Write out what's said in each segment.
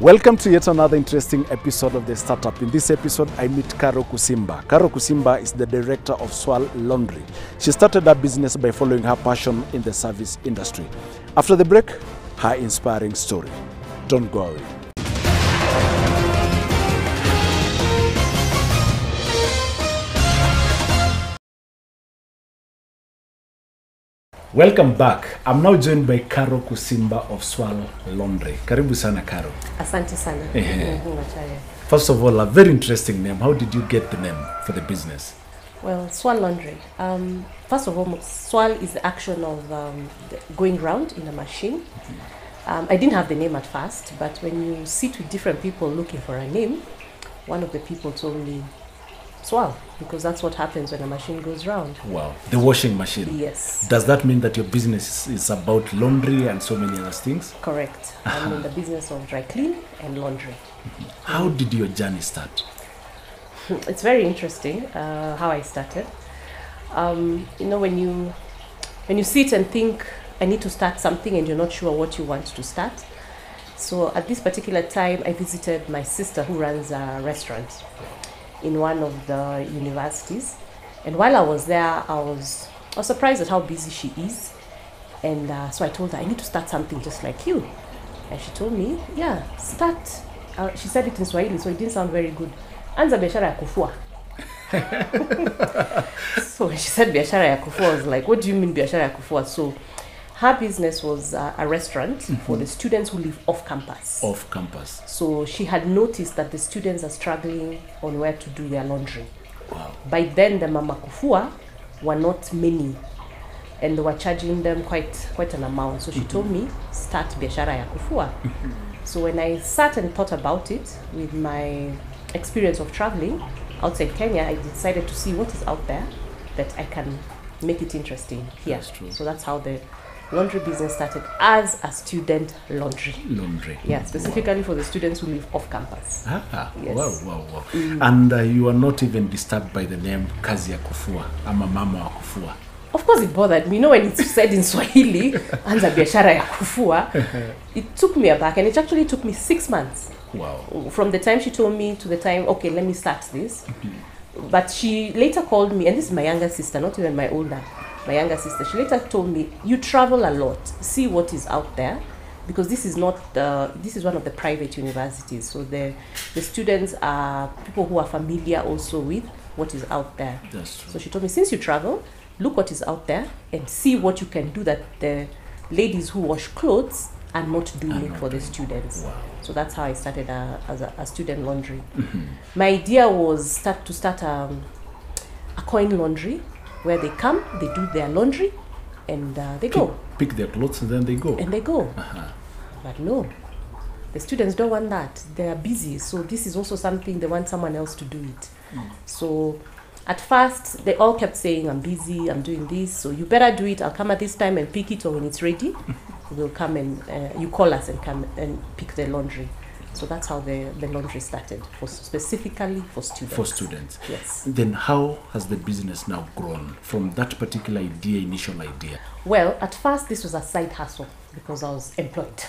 Welcome to yet another interesting episode of The Startup. In this episode, I meet Caro Kusimba. Caro Kusimba is the director of Swirl Laundry. She started her business by following her passion in the service industry. After the break, her inspiring story. Don't go away. Welcome back. I'm now joined by Caro Kusimba of Swirl Laundry. Karibu sana, Caro. Asante sana. First of all, a very interesting name. How did you get the name for the business? Well, Swirl Laundry. First of all, swirl is the action of going round in a machine. I didn't have the name at first, but when you sit with different people looking for a name, one of the people told me Swirl, because that's what happens when a machine goes round. Wow, the washing machine. Yes. Does that mean that your business is about laundry and so many other things? Correct. I'm in the business of dry clean and laundry. How did your journey start? It's very interesting how I started. You know, when you sit and think, I need to start something and you're not sure what you want to start. So at this particular time, I visited my sister who runs a restaurant in one of the universities, and while I was there, I was surprised at how busy she is, and so I told her, I need to start something just like you, and she told me, yeah, start. She said it in Swahili, so it didn't sound very good. Anza biashara ya kufua. So when she said biashara ya kufua, I was like, what do you mean biashara ya kufua? So her business was a restaurant for the students who live off campus. Off campus. So she had noticed that the students are struggling on where to do their laundry. Wow. By then, the mama kufua were not many, and they were charging them quite an amount. So she told me, start biashara ya kufua. So when I sat and thought about it, with my experience of traveling outside Kenya, I decided to see what is out there that I can make it interesting here. That's true. So that's how the laundry business started, as a student laundry. Laundry. Yeah, specifically for the students who live off campus. Yes. Wow. And you are not even disturbed by the name Kazi ya Kufua, ama mama wa kufua. Of course it bothered me. You know, when it's said in Swahili, anza biashara ya kufua, it took me aback, and it actually took me 6 months. Wow. From the time she told me to the time, okay, let me start this. But she later called me, and this is my younger sister, not even my older. My younger sister, she later told me, you travel a lot, see what is out there, because this is one of the private universities, so the students are people who are familiar also with what is out there. That's true. So she told me, since you travel, look what is out there and see what you can do that the ladies who wash clothes are not doing for the students. Wow. So that's how I started as a student laundry. My idea was to start a coin laundry, where they come, they do their laundry, and they go. Pick their clothes and then they go. And they go. But no, the students don't want that. They are busy, so this is also something they want someone else to do it. So at first, they all kept saying, I'm busy, I'm doing this, so you better do it. I'll come at this time and pick it, or when it's ready, we'll come and you call us and come and pick the laundry. So that's how the laundry started, specifically for students. For students. Yes. Then how has the business now grown from that particular initial idea? Well, at first this was a side hustle because I was employed.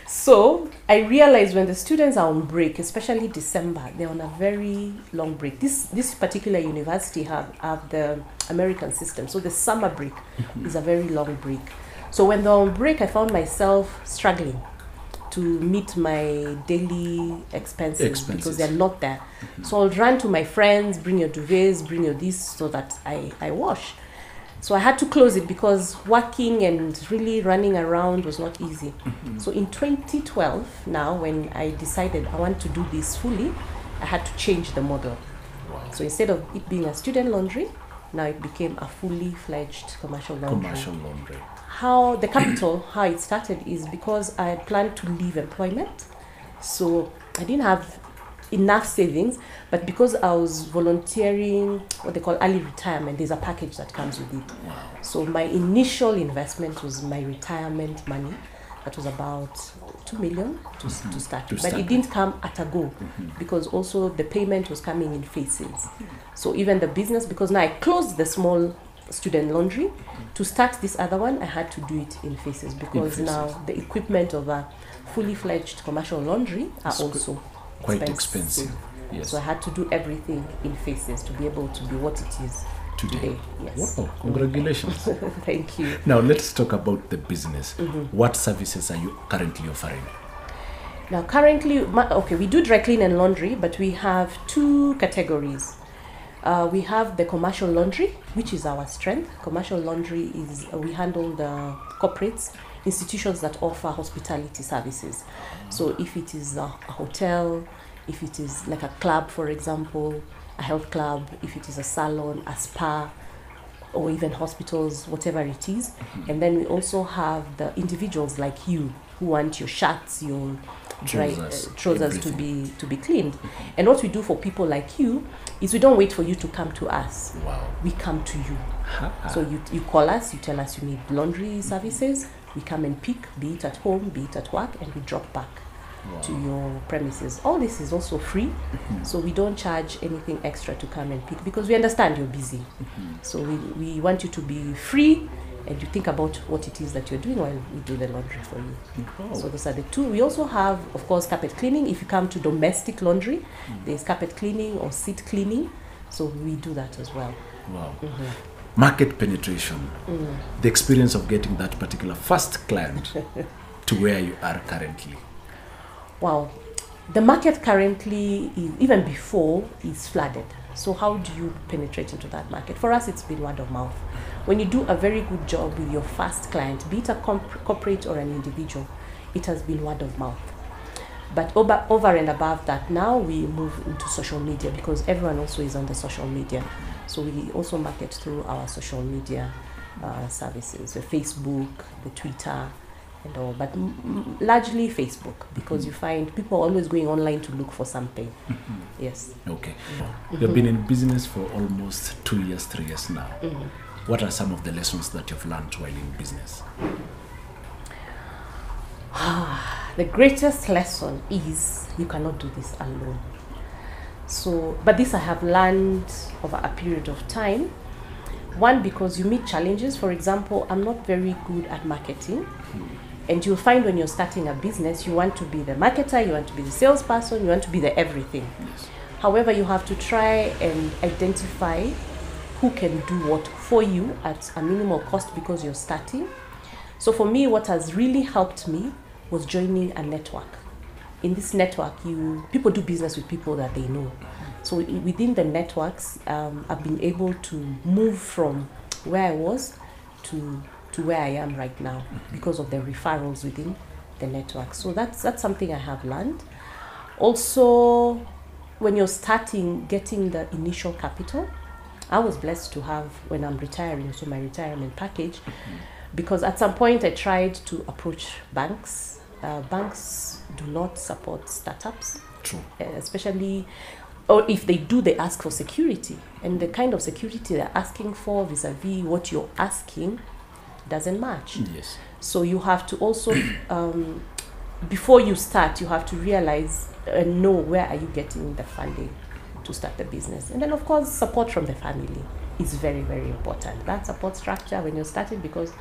So I realized when the students are on break, especially December, they're on a very long break. This particular university have the American system, so the summer break is a very long break. So when they're on break, I found myself struggling to meet my daily expenses because they're not there. So I'll run to my friends, bring your duvets, bring your this, so that I wash. So I had to close it because working and really running around was not easy. So in 2012, now when I decided I want to do this fully, I had to change the model. Wow. So instead of it being a student laundry, now it became a fully fledged commercial laundry. Commercial laundry. How the capital, how it started is because I had planned to leave employment. So I didn't have enough savings, but because I was volunteering, what they call early retirement, there's a package that comes with it. Wow. So my initial investment was my retirement money. That was about 2 million to start. But it didn't come at a go because also the payment was coming in phases. So even the business, because now I closed the small student laundry, to start this other one, I had to do it in phases because now the equipment of a fully fledged commercial laundry are It's also quite expensive. Yes. So I had to do everything in phases to be able to be what it is today. Yes. Wow, congratulations. Thank you. Now let's talk about the business. What services are you currently offering? Now currently, we do dry clean and laundry, but we have two categories. We have the commercial laundry, which is our strength. Commercial laundry is, we handle the corporates, institutions that offer hospitality services. So if it is a hotel, if it is like a club, for example, a health club, if it is a salon, a spa, or even hospitals, whatever it is. And then we also have the individuals like you who want your shirts, your trousers to be cleaned. And what we do for people like you is we don't wait for you to come to us. Wow. We come to you. So you call us, you tell us you need laundry services, we come and pick, be it at home, be it at work, and we drop back to your premises. All this is also free, so we don't charge anything extra to come and pick because we understand you're busy. So we want you to be free and you think about what it is that you're doing while we do the laundry for you. So those are the two. We also have, of course, carpet cleaning. If you come to domestic laundry, there's carpet cleaning or seat cleaning, so we do that as well. Wow. Market penetration, the experience of getting that particular first client to where you are currently. Wow, the market currently, even before, is flooded. So how do you penetrate into that market? For us, it's been word of mouth. When you do a very good job with your first client, be it a corporate or an individual, it has been word of mouth. But over and above that, now we move into social media because everyone also is on the social media. So we also market through our social media services, the Facebook, the Twitter, and all, but largely Facebook, because you find people always going online to look for something. Yes. Okay. You've been in business for almost 2 years, 3 years now. What are some of the lessons that you've learned while in business? The greatest lesson is you cannot do this alone. So, but this I have learned over a period of time. One, because you meet challenges. For example, I'm not very good at marketing. And you'll find when you're starting a business, you want to be the marketer, you want to be the salesperson, you want to be the everything. Yes. However, you have to try and identify who can do what for you at a minimal cost because you're starting. So for me, what has really helped me was joining a network. In this network, people do business with people that they know. So within the networks, I've been able to move from where I was to where I am right now because of the referrals within the network. So that's something I have learned. Also, when you're starting, getting the initial capital, I was blessed to have when I'm retiring, so my retirement package, because at some point I tried to approach banks. Banks do not support startups. True. Especially, or if they do, they ask for security. And the kind of security they're asking for vis-a-vis what you're asking doesn't match. Yes. So you have to also, before you start, you have to realize and know where are you getting the funding to start the business. And then, of course, support from the family is very, very important. That support structure when you're starting, because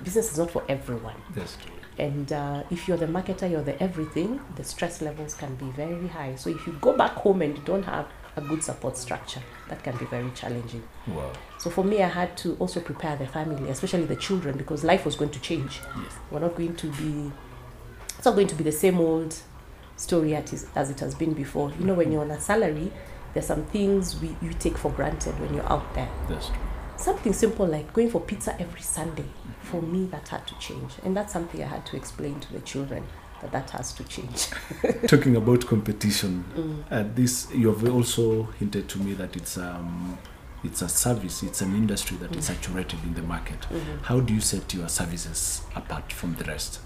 business is not for everyone. That's true. And if you're the marketer, you're the everything, the stress levels can be very high. So if you go back home and you don't have a good support structure, that can be very challenging. Wow. So for me, I had to also prepare the family, especially the children, because life was going to change. Yes. We're not going to be, it's not going to be the same old story as it has been before. You know, when you're on a salary, there's some things you take for granted when you're out there. That's true. Something simple like going for pizza every Sunday, for me, that had to change. And that's something I had to explain to the children, that has to change. Talking about competition, this you've also hinted to me that it's a service, it's an industry that is saturated in the market. How do you set your services apart from the rest?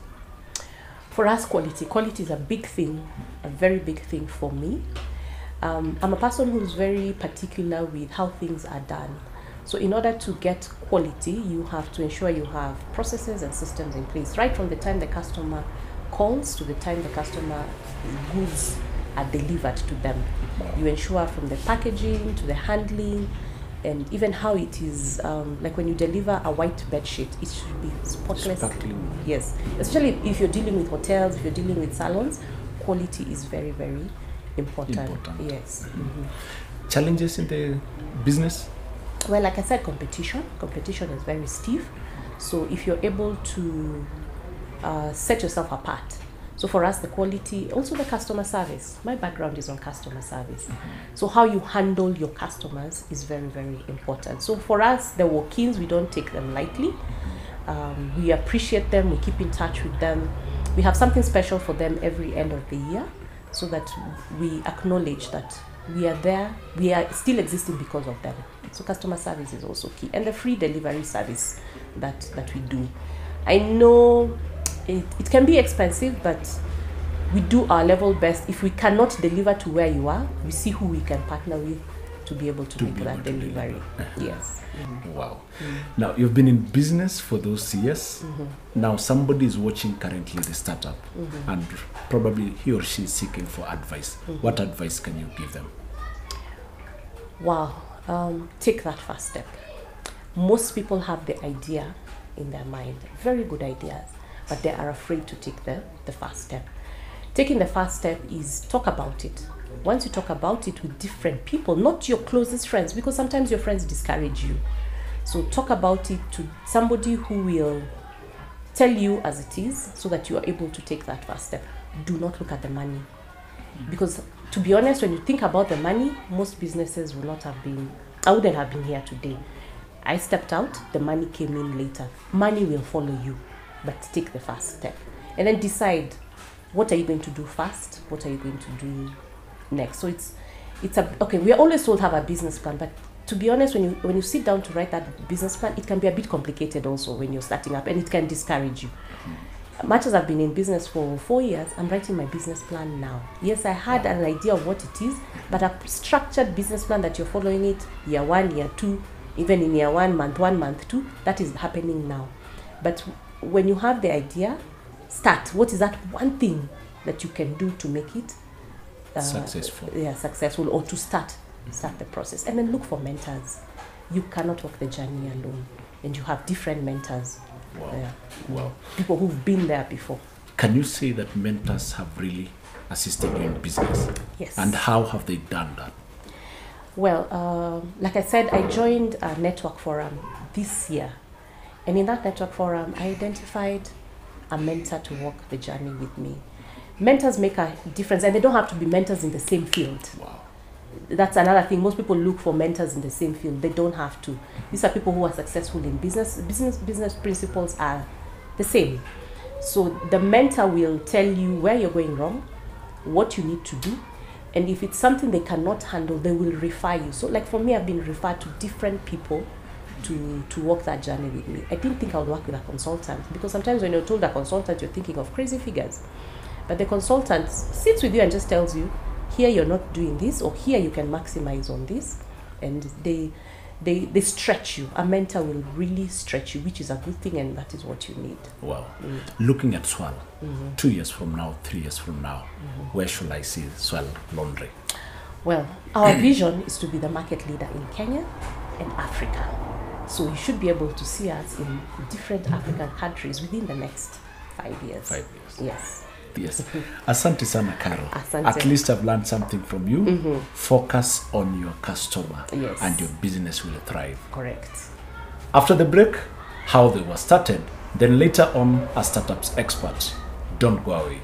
For us, quality is a big thing, a very big thing for me. I'm a person who's very particular with how things are done. So in order to get quality, you have to ensure you have processes and systems in place, right from the time the customer calls to the time the customer goods are delivered to them. You ensure from the packaging to the handling, and even how it is, like when you deliver a white bed sheet, it should be spotless. Sparkling. Yes, especially if you're dealing with hotels, if you're dealing with salons, quality is very, very important. Yes. Challenges in the business? Well, like I said, competition is very stiff. So if you're able to set yourself apart. So for us, the quality, also the customer service. My background is on customer service. So how you handle your customers is very, very important. So for us, the walk-ins, we don't take them lightly. We appreciate them, we keep in touch with them. We have something special for them every end of the year so that we acknowledge that we are there, we are still existing because of them. So customer service is also key. And the free delivery service that we do. I know it can be expensive, but we do our level best. If we cannot deliver to where you are, we see who we can partner with to be able to make that delivery. Yes. Wow. Now, you've been in business for those years. Now, somebody is watching currently the startup, and probably he or she is seeking for advice. What advice can you give them? Wow. Take that first step. Most people have the idea in their mind, very good ideas, but they are afraid to take the first step. Taking the first step is talk about it. Once you talk about it with different people, not your closest friends, because sometimes your friends discourage you. So talk about it to somebody who will tell you as it is so that you are able to take that first step. Do not look at the money. Because to be honest, when you think about the money, most businesses would not have been, I wouldn't have been here today. I stepped out, the money came in later. Money will follow you, but take the first step. And then decide, what are you going to do first? What are you going to do next? So okay, we are always told have a business plan, but to be honest, when you sit down to write that business plan, it can be a bit complicated also when you're starting up, and it can discourage you. Much as I've been in business for 4 years, I'm writing my business plan now. Yes, I had an idea of what it is, but a structured business plan that you're following it year 1, year 2, even in year 1, month 2, that is happening now. But when you have the idea, start. What is that one thing that you can do to make it successful? Yeah, successful, or to start the process. And then look for mentors. You cannot walk the journey alone, and you have different mentors. Wow. Yeah. Wow. People who've been there before. Can you say that mentors have really assisted you in business? Yes. And how have they done that? Well, like I said, I joined a network forum this year. And in that network forum, I identified a mentor to walk the journey with me. Mentors make a difference, and they don't have to be mentors in the same field. Wow. That's another thing. Most people look for mentors in the same field. They don't have to. These are people who are successful in business. Business principles are the same. So the mentor will tell you where you're going wrong, what you need to do, and if it's something they cannot handle, they will refer you. So like for me, I've been referred to different people to walk that journey with me. I didn't think I would work with a consultant, because sometimes when you're told a consultant, you're thinking of crazy figures. But the consultant sits with you and just tells you, here you're not doing this, or here you can maximize on this. And they stretch you. A mentor will really stretch you, which is a good thing, and that is what you need. Wow. Looking at Swirl, 2 years from now, 3 years from now, where should I see Swirl Laundry? Well, our vision is to be the market leader in Kenya and Africa. So you should be able to see us in different African countries within the next 5 years. 5 years. Yes. Yes. Asante sana, Carol. Asante. At least I've learned something from you. Focus on your customer, yes, and your business will thrive. Correct. After the break, how they were started. Then later on, a startups expert. Don't go away.